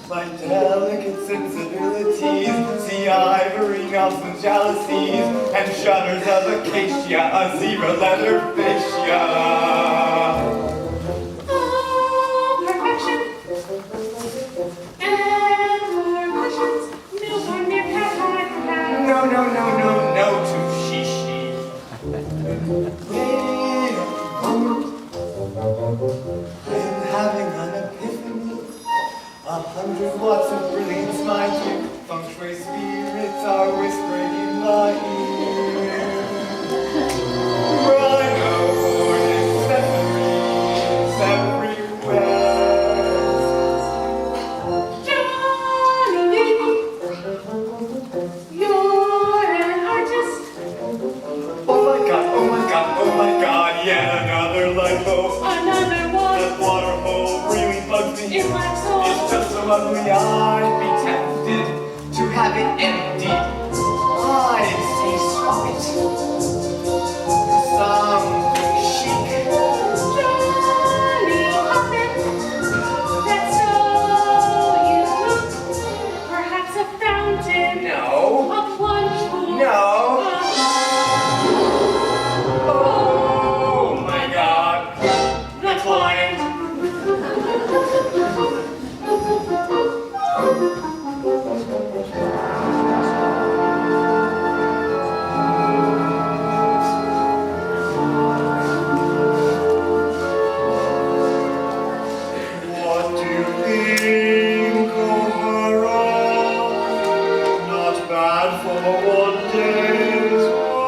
My delicate sensibilities see ivory melts and jealousies and shudders of acacia, a zebra leather fascia. Oh, perfection and more emotions. Newborn mere cat. No, to shishi. Wait a moment. I'm having an epiphany. 100 watts of brilliance, my dear. Feng shui spirits are whispering in my ear. Rhino accessories everywhere. Johnny, you're an artist. Oh my god, yet another light bulb. Another one. That water hole really bugs me. In my soul. It's just so ugly, I'd be tempted to have it empty. I'd say swap it for something chic. Johnny Hoppin', that's so you look. Perhaps a fountain. No. A plunge pool. No. Oh my god. The client. What do you think of her? Not bad for one day's work.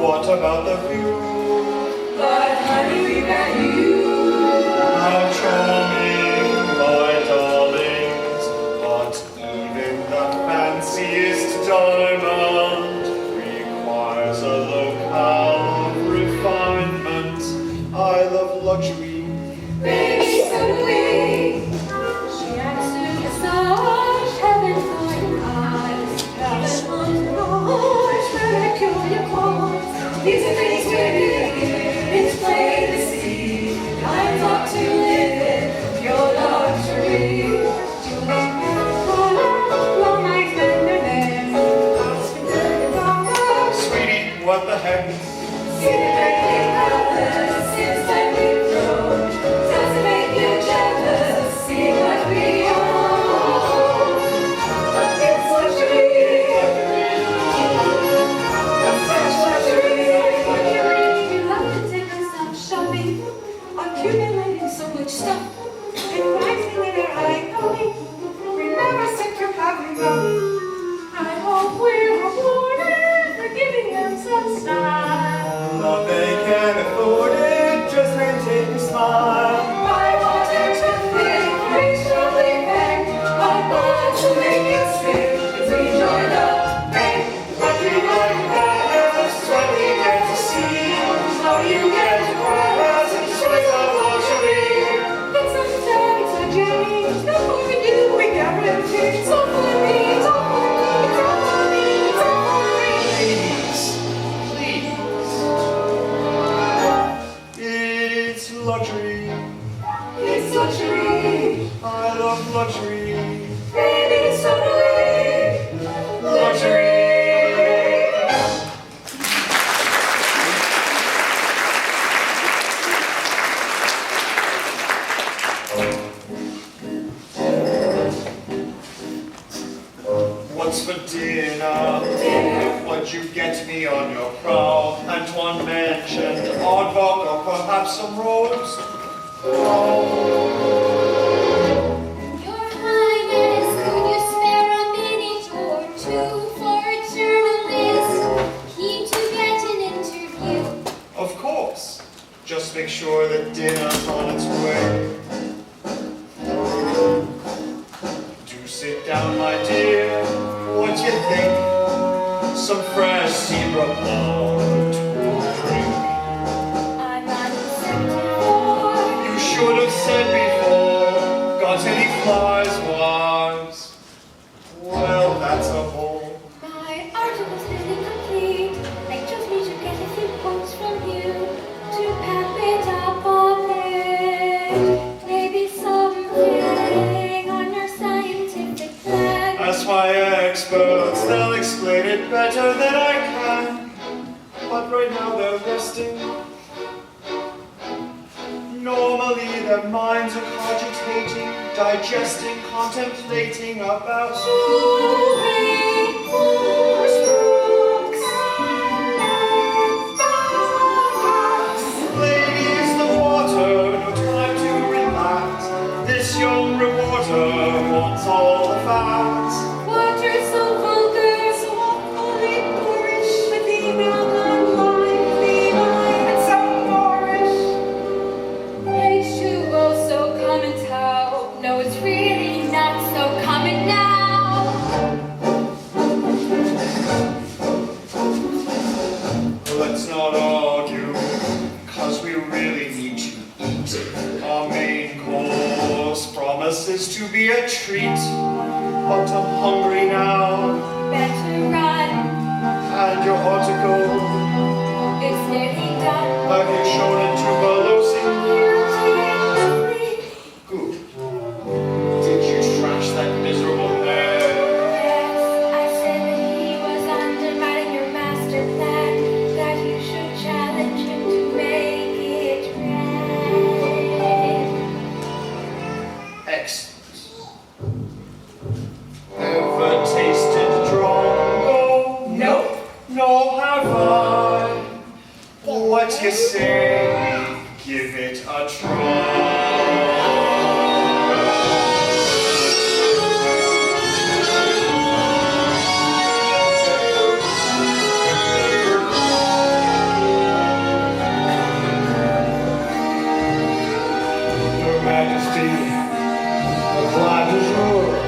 What about the view? But honey, we got you. How charming, my darlings. But even the fanciest diamond requires a locale of refinement. I love luxury. Baby, so do we. She acts to massage heaven for your eyes. Heaven on yours, peculiar chords. These are things we're doing. It's plain to see. I'm not to live in your luxury. To make me long nights and the next. Sweetie, what the heck? See the great palace inside we grow. Does it make you jealous? See what we own. It's luxury. It's such luxury. We love to take ourselves shopping, accumulating so much stuff, and rising in our high going. We never seem to have enough. I hope we're rewarded for giving them some style. Love they can afford it, just maintain your smile. I want her to think, racially bang. I want to make it spin as we join the bang. But you like that, what we get to see. How you get to grasp and choice of luxury. It's not sad, it's not Jenny. Not for you, we got everything. It's all for me, it's all for me, it's all for me, it's all for me. Please, it's luxury. It's luxury. I love luxury. Baby, so do we. Luxury. What's for dinner? What'd you get me on your prowl? Antoine mentioned aardvark or perhaps some rolls. Your Highness, could you spare a minute or two for a journalist keen to get an interview? Of course. Just make sure that dinner's on its way. Do sit down, my dear. What do you think? Some fresh zebra blood to drink. I'm not insectivore. You should have said before. Got any flies, wives? Well, that's a hole. My article's nearly complete. I just need it better than I can, but right now they're resting. Normally their minds are cogitating, digesting, contemplating about ladies, the water, no time to relax. This young reporter wants all the facts. Water so vulgar, so awfully boorish, with the outline, the line, and so boorish. H2O so common tau. No, it's really not so common now. Let's not argue, cause we really need to eat. Our main course promises to be a treat, but I'm hungry now, Better run, and you ought to go. it's nearly done. Have you shown it to Belosi? Lovely. Good. Did you trash that miserable hair? Yes, I said that he was undermining your master plan, that you should challenge him to make it right. Excellent. Ever tasted Drongo? Nope. Nor have I. What you say? Give it a Your Majesty, the flag is yours.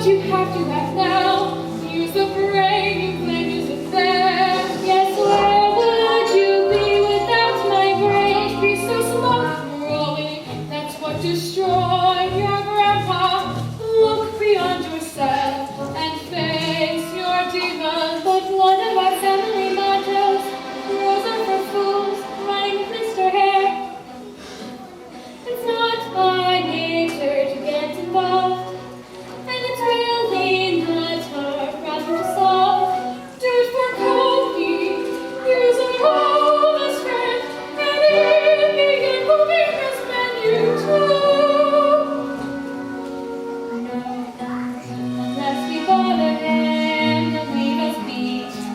you have now. Use the brain, you can use it there. Yes, where would you be without my brain? Be so slow rolling, that's what destroyed your grandpa. Look beyond yourself and face your demons. But one of our family mottos, rules are for fools, running Mr. Hare. It's not by nature to get involved, and it's really not our problem to solve. Do it for Cody, use a bonus friend, and in the end we'll make this menu too. No, unless we bother him, he'll leave us be.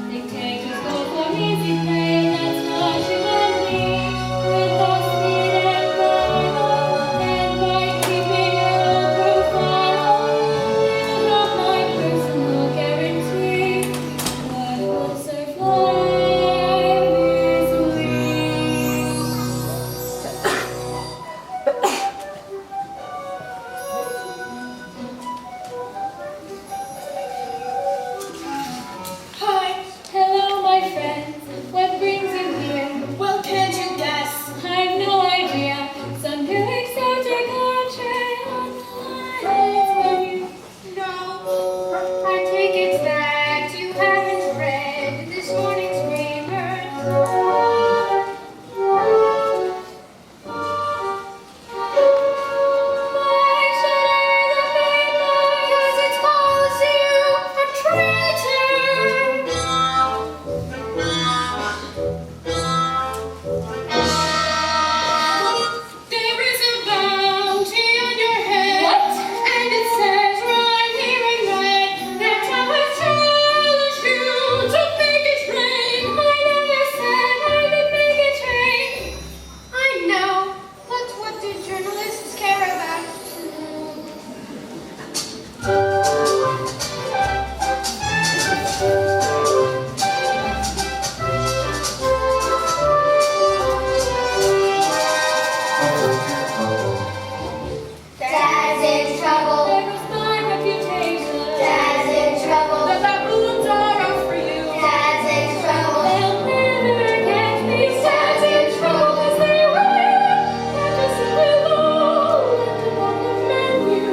Dictators go for easy prey, that's not humanity. With our speed and Bible, and by keeping a low profile, you have my personal guarantee. What will survive is we. Hi, hello, my friends. What brings you here? Well, can't you guess? I've no idea. Some new exotic entree on the menu. No. I take it back. You haven't read this morning's Why should I read the paper? Because it calls you a traitor. There is a bounty on your head. What? And it says right here in red that I will challenge you to make it rain. I never said I could make it rain. I know, but what do journalists care about? Dad's in trouble. There goes my reputation. Dad's in trouble. The baboons are out for you. Dad's in trouble. They'll never catch me. Dad's in trouble. 'Cause they will. They're just below and on the menu.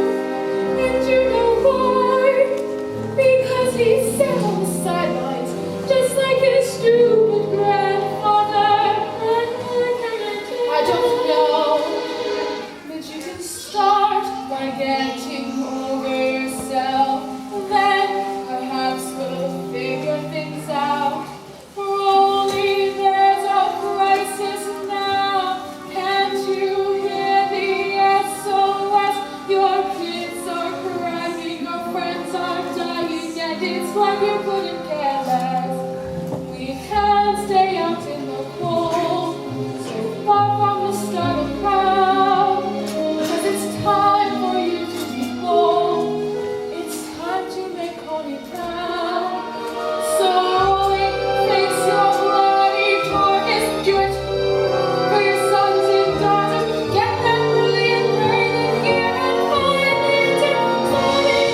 And you know why? Because he sat on the sidelines, just like his stupid grandfather. I don't know, but you can start by getting over yourself. Then perhaps we'll figure things out. For only there's a crisis now. Can't you hear the SOS? Your kids are crying, your friends are dying, and it's like you couldn't care less. We can't stay out in the cold, so far from the startled crowd. 'Cause it's time for you to be bold. It's time to make Connie proud. So face your bloody darkness, do it for your sons and daughters. Get that brilliant brain in gear and find it in Connie.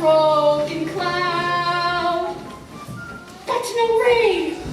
broken cloud. That's no rain.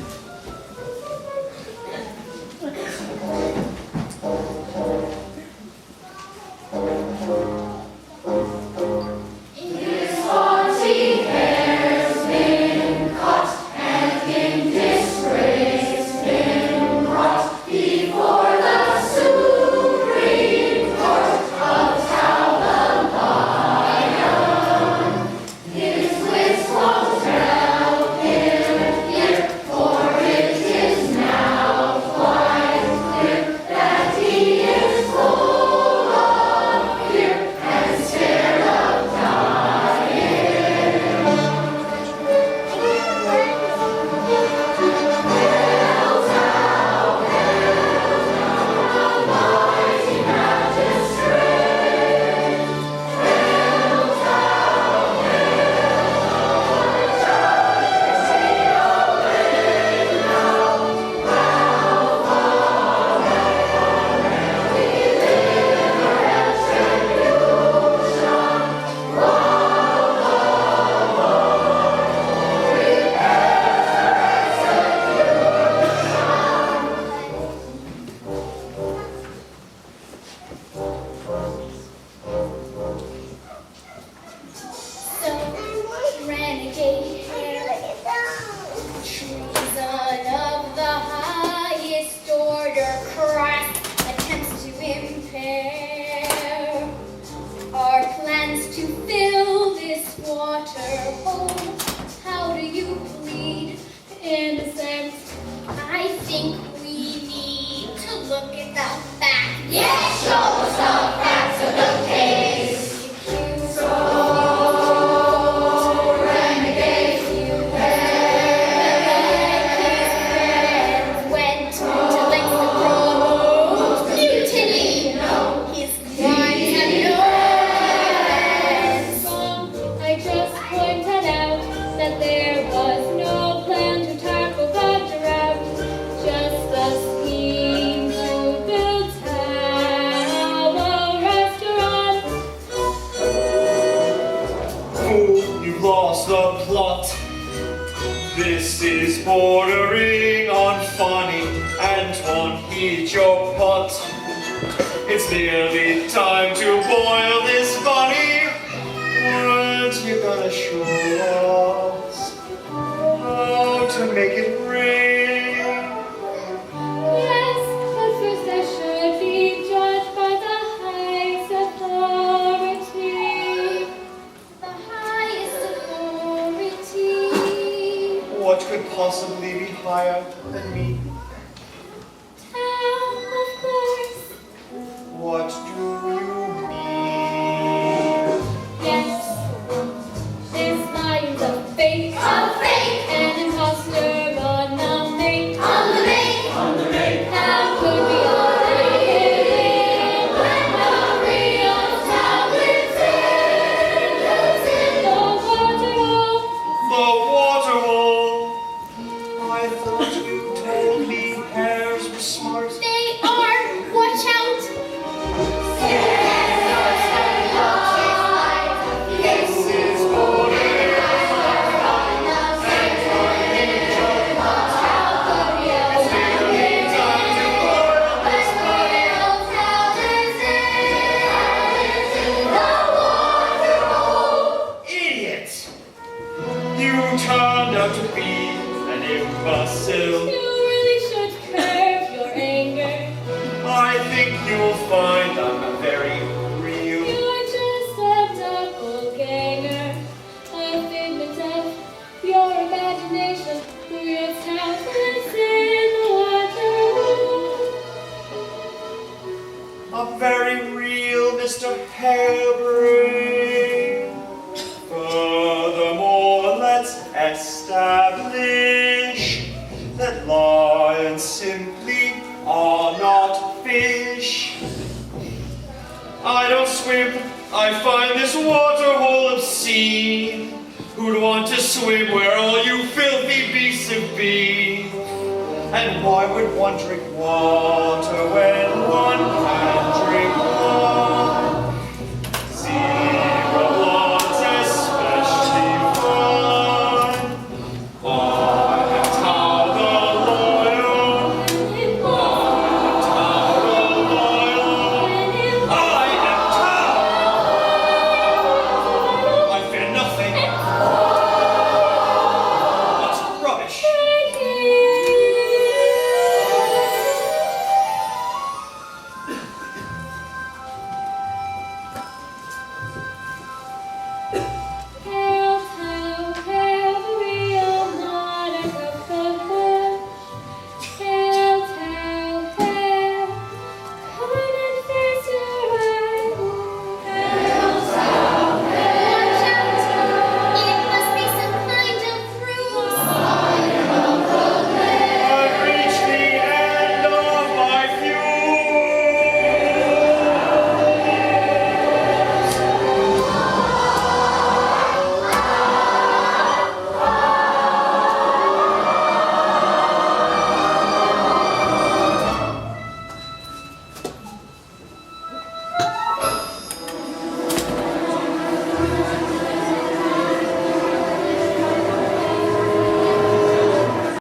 This is bordering on funny. Antoine, heat your pot. It's nearly time to boil this bunny. Aren't you gonna show us how to make it rain? you'll find I'm very real. You're just a doppelganger, a figment of your imagination, who gets helpless in the water. I'm very real, Mr. Harebrain. Furthermore, let's establish that lions simply are not fish. I don't swim. I find this waterhole obscene. Who'd want to swim where all you filthy beasts have been? And why would one drink water when one